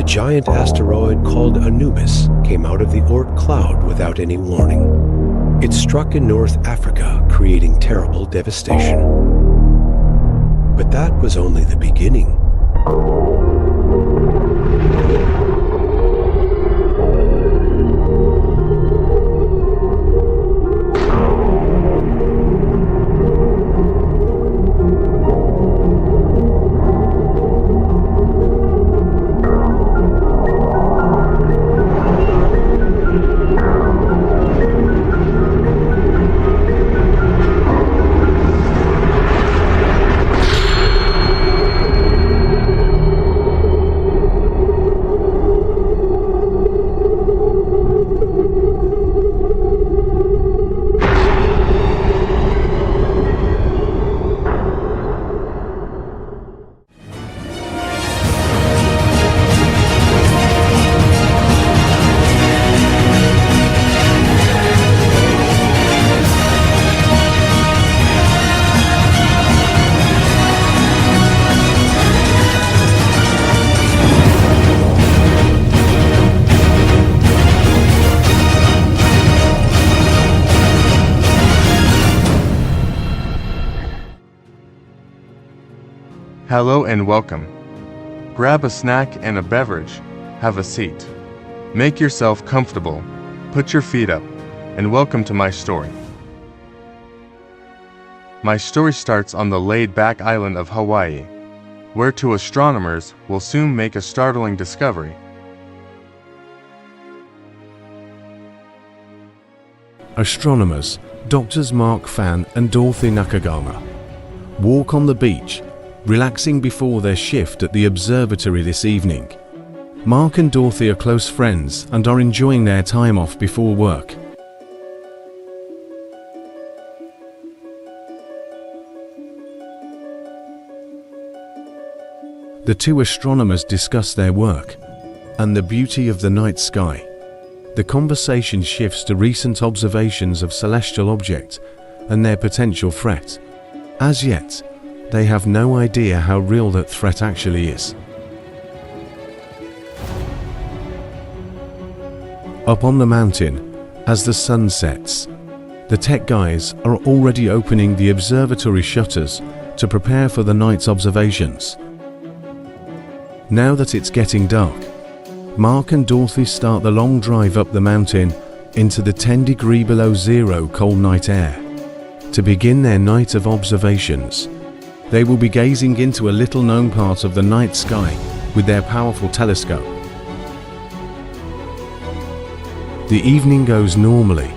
giant asteroid called Anubis came out of the Oort cloud without any warning. It struck in North Africa, creating terrible devastation. But that was only the beginning. Hello and welcome. Grab a snack and a beverage, have a seat. Make yourself comfortable, put your feet up, and welcome to my story. My story starts on the laid-back island of Hawaii, where two astronomers will soon make a startling discovery. Astronomers, Drs. Mark Fan and Dorothy Nakagama, walk on the beach, relaxing before their shift at the observatory this evening. Mark and Dorothy are close friends and are enjoying their time off before work. The two astronomers discuss their work and the beauty of the night sky. The conversation shifts to recent observations of celestial objects and their potential threat. As yet, they have no idea how real that threat actually is. Up on the mountain, as the sun sets, the tech guys are already opening the observatory shutters to prepare for the night's observations. Now that it's getting dark, Mark and Dorothy start the long drive up the mountain into the 10 degrees below zero cold night air. To begin their night of observations, they will be gazing into a little-known part of the night sky with their powerful telescope. The evening goes normally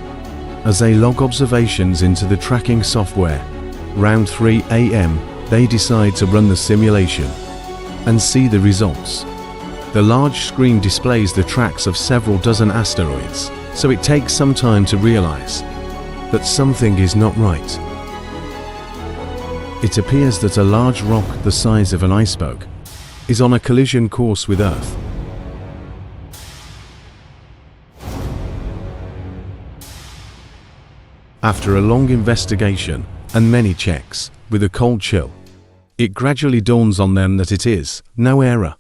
as they log observations into the tracking software. Around 3 a.m., they decide to run the simulation and see the results. The large screen displays the tracks of several dozen asteroids, so it takes some time to realize that something is not right. It appears that a large rock the size of an iceberg is on a collision course with Earth. After a long investigation and many checks, with a cold chill, it gradually dawns on them that it is no error.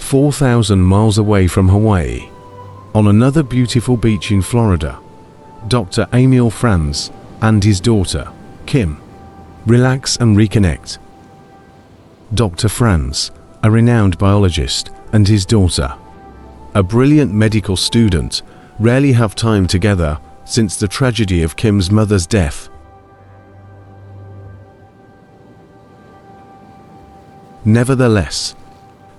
"4,000 miles away from Hawaii, on another beautiful beach in Florida, Dr. Emil Franz and his daughter, Kim, relax and reconnect. Dr. Franz, a renowned biologist, and his daughter, a brilliant medical student, rarely have time together since the tragedy of Kim's mother's death. Nevertheless,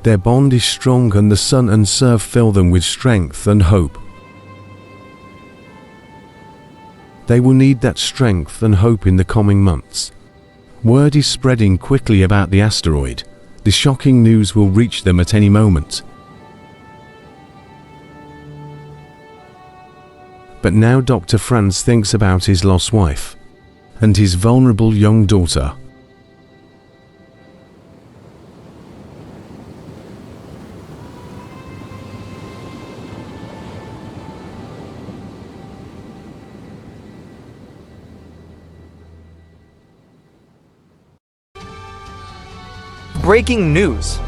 their bond is strong and the sun and surf fill them with strength and hope. They will need that strength and hope in the coming months. Word is spreading quickly about the asteroid. The shocking news will reach them at any moment. But now Dr. Franz thinks about his lost wife and his vulnerable young daughter. Breaking news.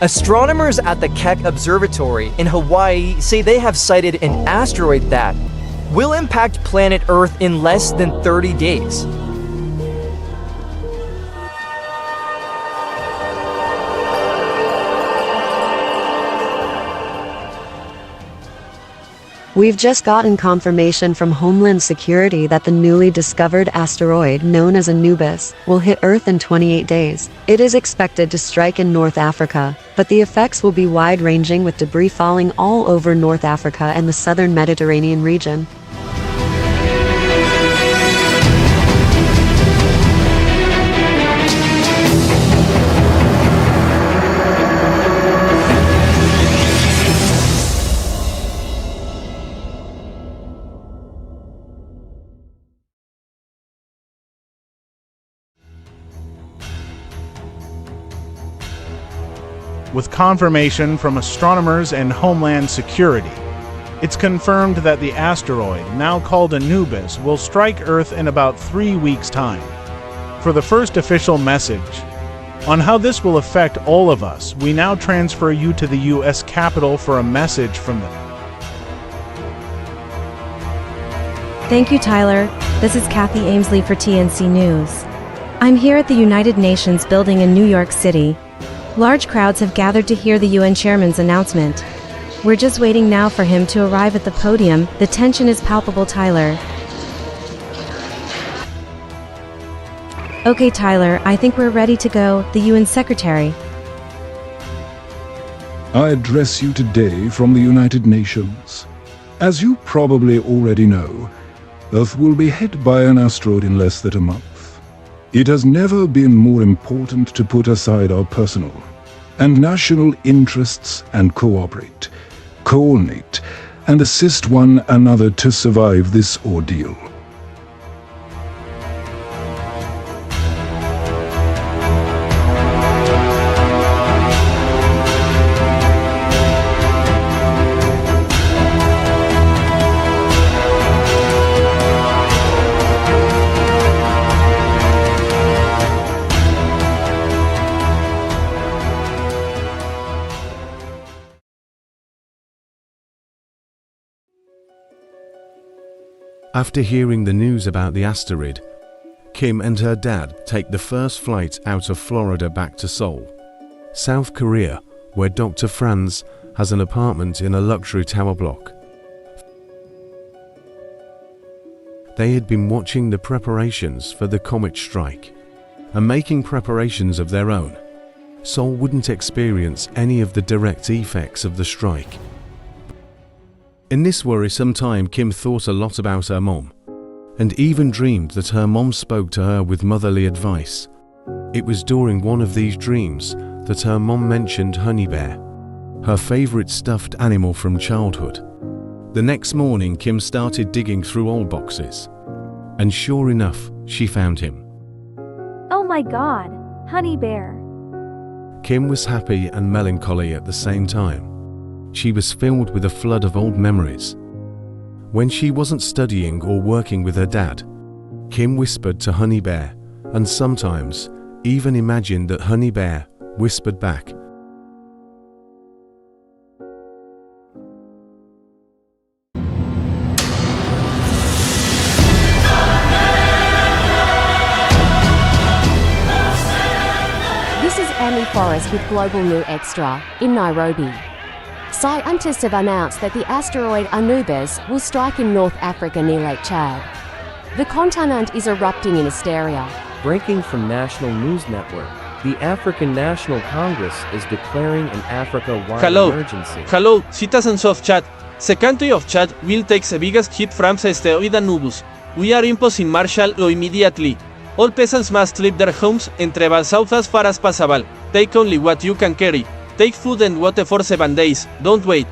Astronomers at the Keck Observatory in Hawaii say they have sighted an asteroid that will impact planet Earth in less than 30 days. We've just gotten confirmation from Homeland Security that the newly discovered asteroid known as Anubis will hit Earth in 28 days. It is expected to strike in North Africa, but the effects will be wide-ranging with debris falling all over North Africa and the southern Mediterranean region. With confirmation from astronomers and Homeland Security, it's confirmed that the asteroid, now called Anubis, will strike Earth in about 3 weeks' time. For the first official message on how this will affect all of us, we now transfer you to the U.S. Capitol for a message from them. Thank you, Tyler. This is Kathy Amesley for TNC News. I'm here at the United Nations building in New York City. Large crowds have gathered to hear the UN chairman's announcement. We're just waiting now for him to arrive at the podium. The tension is palpable, Tyler. Okay, Tyler, I think we're ready to go. The UN Secretary. I address you today from the United Nations. As you probably already know, Earth will be hit by an asteroid in less than a month. It has never been more important to put aside our personal and national interests and cooperate, coordinate, and assist one another to survive this ordeal. After hearing the news about the asteroid, Kim and her dad take the first flight out of Florida back to Seoul, South Korea, where Dr. Franz has an apartment in a luxury tower block. They had been watching the preparations for the comet strike and making preparations of their own. Seoul wouldn't experience any of the direct effects of the strike. In this worrisome time, Kim thought a lot about her mom, and even dreamed that her mom spoke to her with motherly advice. It was during one of these dreams that her mom mentioned Honey Bear, her favorite stuffed animal from childhood. The next morning, Kim started digging through old boxes, and sure enough, she found him. Oh my God, Honey Bear. Kim was happy and melancholy at the same time. She was filled with a flood of old memories. When she wasn't studying or working with her dad, Kim whispered to Honey Bear, and sometimes even imagined that Honey Bear whispered back. This is Annie Forrest with Global New Extra in Nairobi. Scientists have announced that the asteroid Anubis will strike in North Africa near Lake Chad. The continent is erupting in hysteria. Breaking from National News Network, the African National Congress is declaring an Africa-wide emergency. Hello, citizens of Chad. The country of Chad will take the biggest hit from the asteroid Anubis. We are imposing martial law immediately. All peasants must leave their homes and travel south as far as possible. Take only what you can carry. Take food and water for 7 days. Don't wait.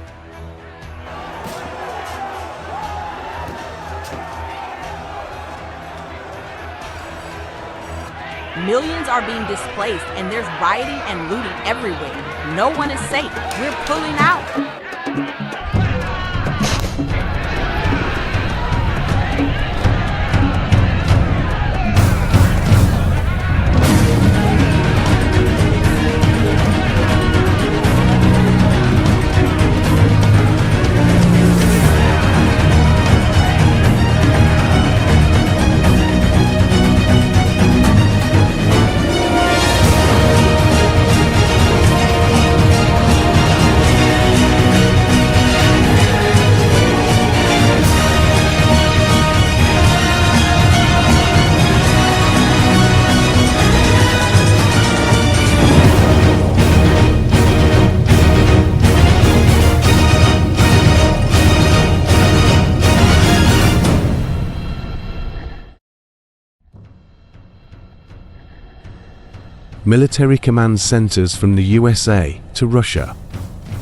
Millions are being displaced and there's rioting and looting everywhere. No one is safe. We're pulling out. Military command centers from the USA to Russia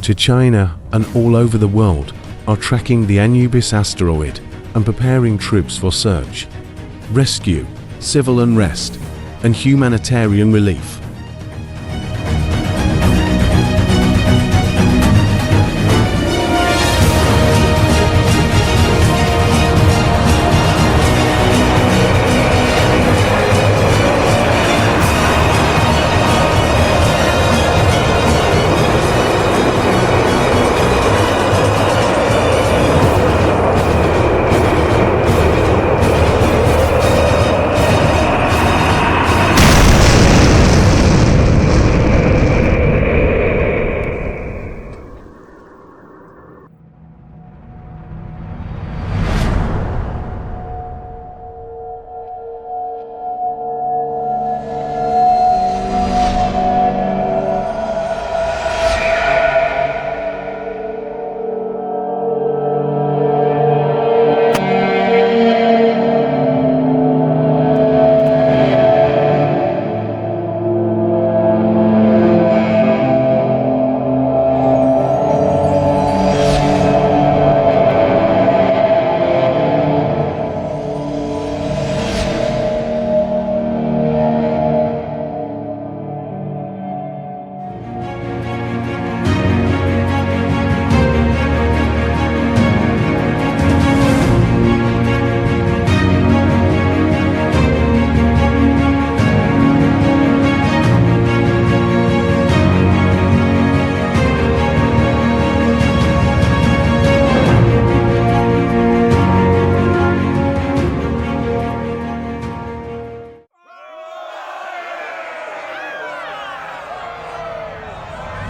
to China and all over the world are tracking the Anubis asteroid and preparing troops for search, rescue, civil unrest, and humanitarian relief.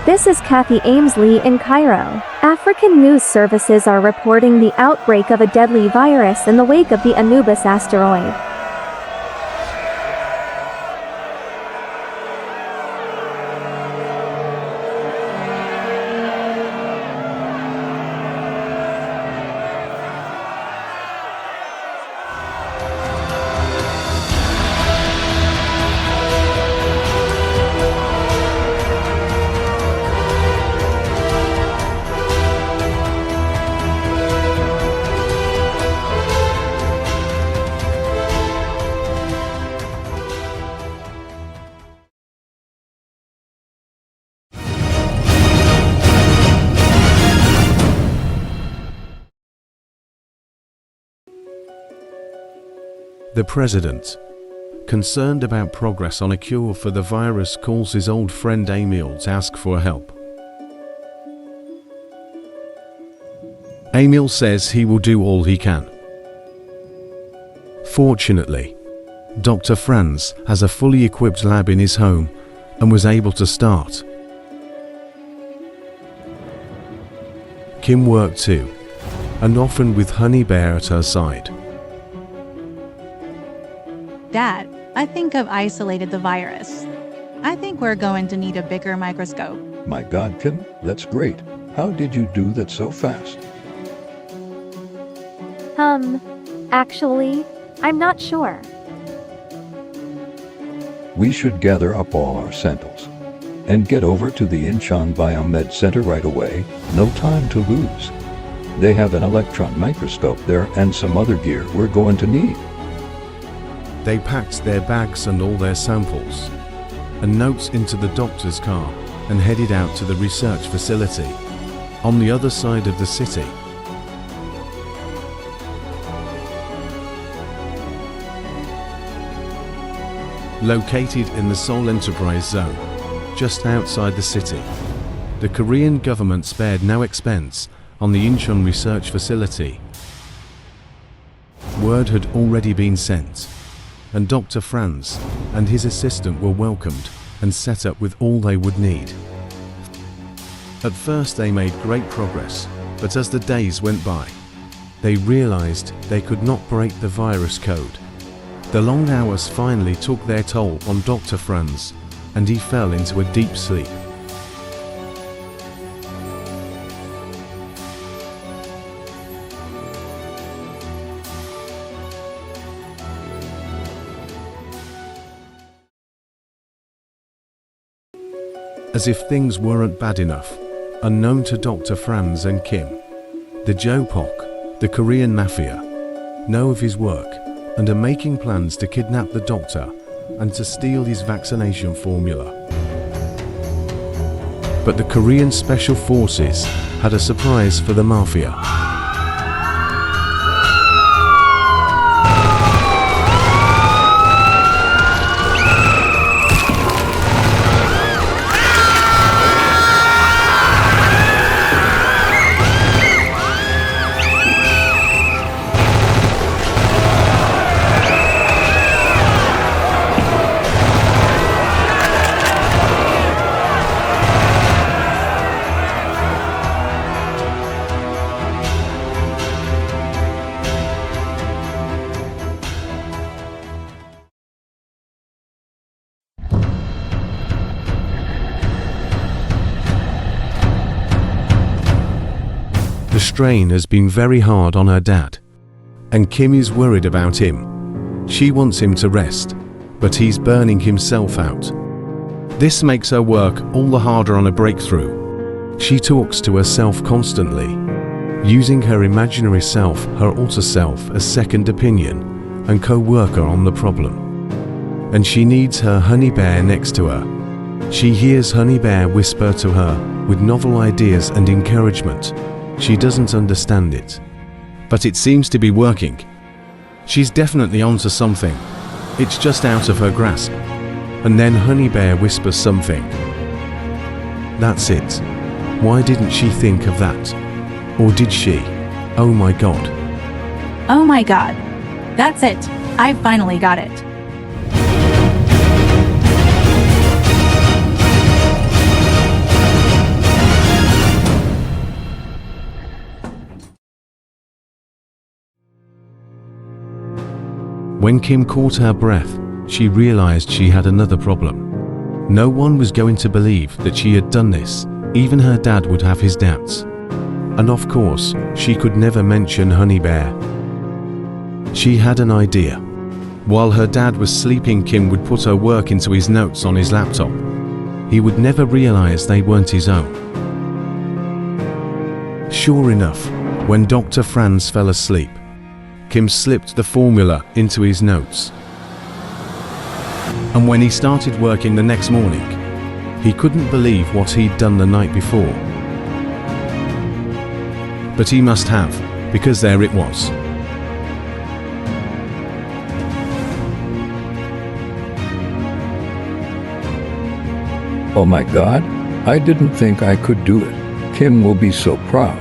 This is Kathy Amesley in Cairo. African news services are reporting the outbreak of a deadly virus in the wake of the Anubis asteroid. The president, concerned about progress on a cure for the virus, calls his old friend Emil to ask for help. Emil says he will do all he can. Fortunately, Dr. Franz has a fully equipped lab in his home and was able to start. Kim worked too, and often with Honey Bear at her side. Dad, I think I've isolated the virus. I think we're going to need a bigger microscope. My God, Kim, that's great. How did you do that so fast? Actually, I'm not sure. We should gather up all our samples and get over to the Incheon Biomed Center right away. No time to lose. They have an electron microscope there and some other gear we're going to need. They packed their bags and all their samples and notes into the doctor's car and headed out to the research facility on the other side of the city. Located in the Seoul Enterprise Zone, just outside the city, the Korean government spared no expense on the Incheon research facility. Word had already been sent, and Dr. Franz and his assistant were welcomed and set up with all they would need. At first they made great progress, but as the days went by, they realized they could not break the virus code. The long hours finally took their toll on Dr. Franz, and he fell into a deep sleep. As if things weren't bad enough, unknown to Dr. Franz and Kim, the Jopok, the Korean mafia, know of his work and are making plans to kidnap the doctor and to steal his vaccination formula. But the Korean Special Forces had a surprise for the mafia. The strain has been very hard on her dad, and Kim is worried about him. She wants him to rest, but he's burning himself out. This makes her work all the harder on a breakthrough. She talks to herself constantly, using her imaginary self, her alter self, as second opinion and co-worker on the problem. And she needs her Honey Bear next to her. She hears Honey Bear whisper to her with novel ideas and encouragement. She doesn't understand it, but it seems to be working. She's definitely onto something. It's just out of her grasp. And then Honey Bear whispers something. That's it. Why didn't she think of that? Or did she? Oh my God. Oh my God. That's it. I finally got it. When Kim caught her breath, she realized she had another problem. No one was going to believe that she had done this. Even her dad would have his doubts. And of course, she could never mention Honey Bear. She had an idea. While her dad was sleeping, Kim would put her work into his notes on his laptop. He would never realize they weren't his own. Sure enough, when Dr. Franz fell asleep, Kim slipped the formula into his notes. And when he started working the next morning, he couldn't believe what he'd done the night before. But he must have, because there it was. Oh my God, I didn't think I could do it. Kim will be so proud.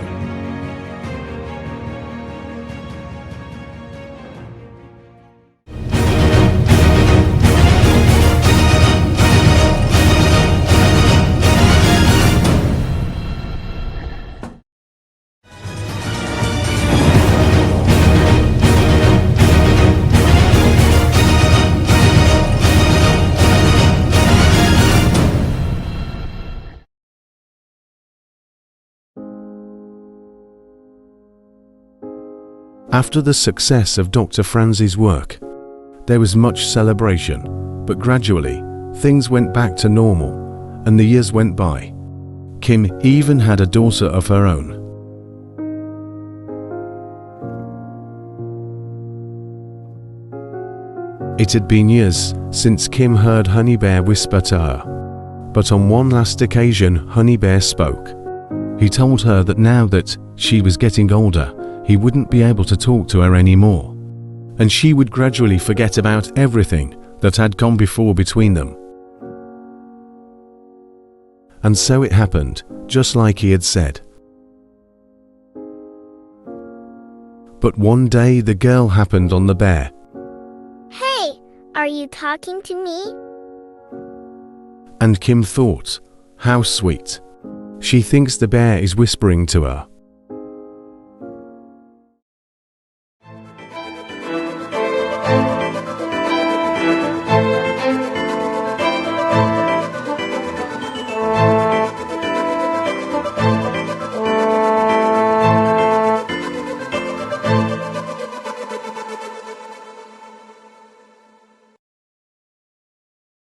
After the success of Dr. Franz's work, there was much celebration, but gradually, things went back to normal, and the years went by. Kim even had a daughter of her own. It had been years since Kim heard Honey Bear whisper to her. But on one last occasion, Honey Bear spoke. He told her that now that she was getting older, he wouldn't be able to talk to her anymore, and she would gradually forget about everything that had gone before between them. And so it happened, just like he had said. But one day the girl happened on the bear. Hey, are you talking to me? And Kim thought, how sweet. She thinks the bear is whispering to her.